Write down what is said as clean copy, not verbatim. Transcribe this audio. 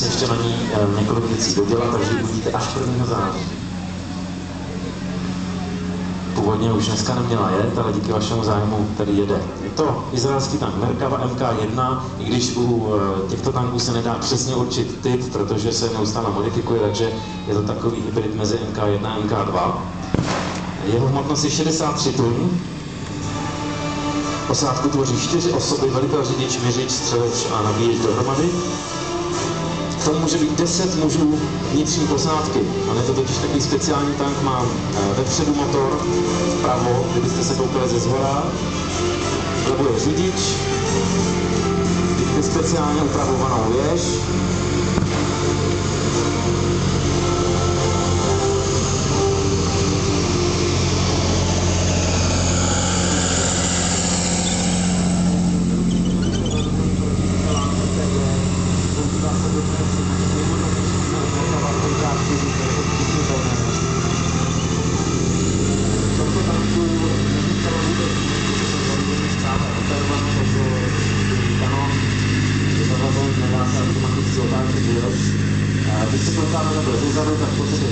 se ještě na ní několik věcí dodělat, takže ji uvidíte až 1. září. Původně už dneska neměla jet, ale díky vašemu zájmu tady jede. Je to izraelský tank Merkava MK1, i když u těchto tanků se nedá přesně určit typ, protože se neustále modifikuje, takže je to takový hybrid mezi MK1 a MK2. Jeho hmotnost je 63 tun. Posádku tvoří 4 osoby, velitel, řidič, měřič, střeleč a nabíječ dohromady. K tomu může být 10 mužů vnitřní posádky. On je to totiž takový speciální tank, má vepředu motor, vpravo, kdybyste se koukali ze zhora. Vlevo je řidič, vidíte speciálně upravovanou věž. Když se koukáme na zezadu, tak v podstatě